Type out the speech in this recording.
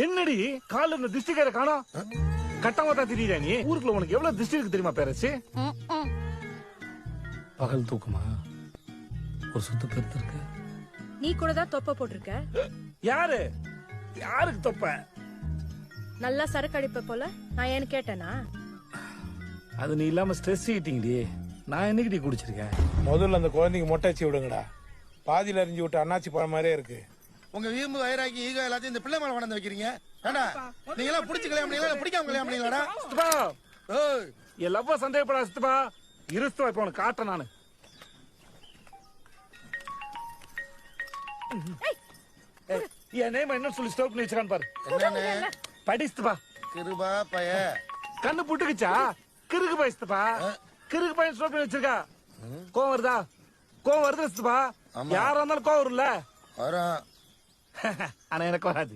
என்னடி கால இந்த திஷ்டிக்கார காணோம் கட்டமா தான் திடீரா நீ ஊருக்குள்ள உனக்கு எவ்வளவு திஷ்டி இருக்கு தெரியுமா பேரச்சு பகல் தூக்கமா ஒரு சுத்து பெருத்து இருக்கு நீ கூட தான் தொப்ப போட்டிருக்க. யாரு யாருக்கு தொப்ப நல்லா சரக்கு அடிப்ப போல. நான் ஏன்னு கேட்டேனா? அது நீ இல்லாம ஸ்ட்ரெஸ் ஈட்டிங்கடி. நான் என்னைக்கு குடிச்சிருக்கேன். முதல்ல அந்த குழந்தைக்கு மொட்டை வச்சு விடுங்கடா. பாதியில அறிஞ்சு விட்டு அண்ணாச்சி பழம் மாதிரியே இருக்கு. உங்க வீம்பு வயிறாக்கி ஈகோ எல்லாத்தையும் இந்த பிள்ளை மேல கொண்டாந்து வைக்கிறீங்க. ஏண்டா நீங்க எல்லாம் பிடிச்சி கல்யாணம் பண்ணீங்களா பிடிக்காம கல்யாணம் பண்ணீங்களாடா? சித்தப்பா எல்லாப்பா சந்தேகப்படா சித்தப்பா. இருஸ்துவா இப்ப உனக்கு காட்டுறேன் நானு. என் நேம் என்ன சொல்லி ஸ்டோப் பண்ணி வச்சிருக்கான்னு பாரு. என்னன்னு படிச்சுப்பா கிருபா பய கண்ணு புட்டுக்குச்சா கிறுக்கு பாய்ச்சுப்பா. கிறுக்கு பையன் ஸ்டோப் பண்ணி வச்சிருக்கா. கோவம் வருதா? கோவம் வருது சித்தப்பா. யாரா இருந்தாலும் கோவம் வரும்ல. வரும். ஆனா எனக்கு வராது.